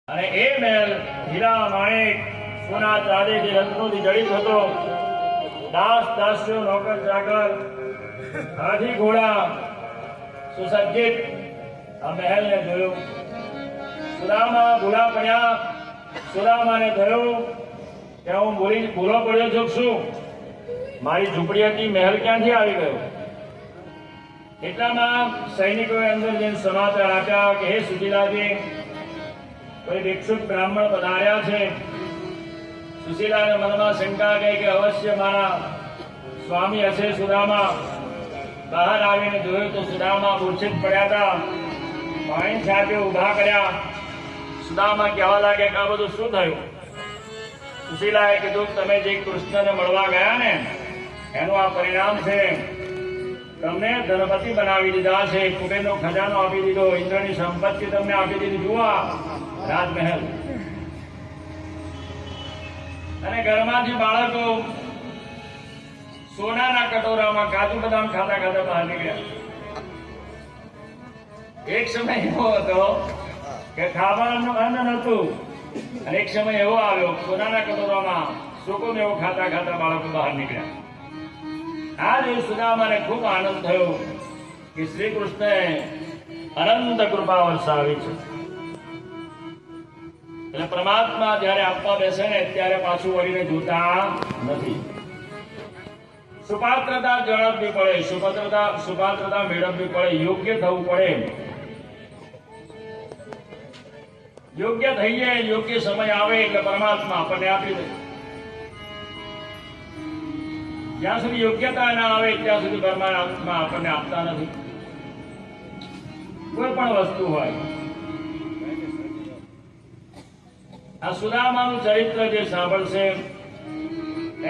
અને એ મહેલ હીરા માણેક સોના ચાંદીથી રત્નોથી જડિત હતો. દાસ દાસીઓ નોકર ચાકર હાથી ઘોડા સુસજ્જિત આ મહેલને જોયું. સુદામા ભૂલા પડ્યા. સુદામાને થયું કે હું ભૂલો પડ્યો છું. શું મારી ઝૂંપડી હતી, મહેલ ક્યાંથી આવી ગયો? એટલામાં સૈનિકોએ અંદર જઈને સમાચાર આપ્યા કે હે સુશીલાજી, કોઈ ભિક્ષુક બ્રાહ્મણ પધાર્યા છે. સુશીલાના મનમાં શંકા ગઈ કે અવશ્ય મારા સ્વામી હશે સુદામા. બહાર આવીને જોયું તો સુદામા મૂર્છિત પડ્યા હતા. પાણી છાંટ્યું, ઊભા કર્યા. સુદામા કહેવા લાગે કે આ બધું શું થયું? સુશીલાએ કીધું તમે જે કૃષ્ણને મળવા ગયા ને એનું આ પરિણામ છે. તમને ધનપતિ બનાવી દીધા છે, કુબેરનો ખજાનો આપી દીધો, ઇન્દ્રની સંપત્તિ તમને આપી દીધી. જુઓ રાજમહેલ. અને ઘરમાંથી બાળકો સોનાના કટોરામાં કાજુ બદામ ખાતા ખાતા બહાર નીકળ્યા. એક સમય એવો હતો કે ખાવાનું અન્ન નહોતું, અને એક સમય એવો આવ્યો સોનાના કટોરામાં સૂકો મેવો ખાતા ખાતા બાળકો બહાર નીકળ્યા. આ દિવસ સુદામાને ખૂબ આનંદ થયો કે શ્રી કૃષ્ણએ અનંત કૃપા વરસાવી છે. એટલે પરમાત્મા જયારે આપવા બેસે ને ત્યારે પાછું વળીને જોતા નથી. સુપાત્રતા જળવવી પડે, સુપાત્રતા મેળવવી પડે, યોગ્ય થવું પડે. યોગ્ય થઈ જાય, યોગ્ય સમય આવે એટલે પરમાત્મા આપણને આપી દે. જ્યાં સુધી યોગ્યતા ના આવે ત્યાં સુધી પરમાત્મા આપણને આપતા નથી. કોઈ પણ વસ્તુ હોય. આ સુદામાનું ચરિત્ર જે સાંભળશે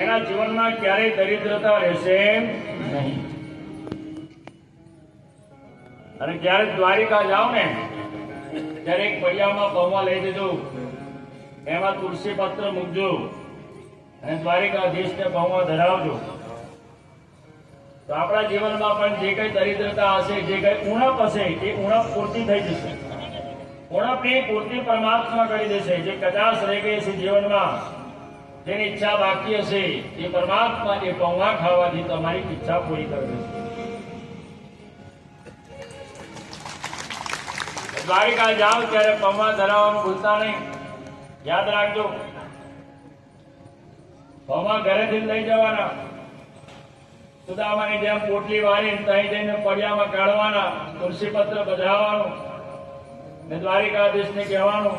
એના જીવનમાં ક્યારેય દરિદ્રતા રહેશે નહીં. અને જ્યારે દ્વારિકા જાઓ ને ત્યારે એક પડિયામાં પૌવા લઈ દેજો, એમાં તુલસી પત્ર મૂકજો અને દ્વારિકાધીશને પૌવા ધરાવજો. તો આપણા જીવનમાં પણ જે કઈ દરિદ્રતા હશે, જે કઈ ઉણપ હશે એ ઉણપ પૂર્તિ થઈ જશે. ઉણપની પૂર્તિ પરમાત્મા કરી દેશે. જે કચાશ રહી ગઈ છે જીવનમાં, જેની ઈચ્છા બાકી હશે એ પરમાત્મા એ પૌવા ખાવાથી તમારી ઈચ્છા પૂરી કરી દેશે. દ્વારિકા જાઓ ત્યારે પૌવા ધરાવવાનું ભૂલતા નહીં. યાદ રાખજો, પૌવા ઘરેથી લઈ જવાના. સુદામાની જેમ પોટલી વાળી ત્યાં જઈને પડિયામાં કાઢવાના, તુલસી પત્ર બધાવવાનું ને દ્વારિકાધીશને કહેવાનું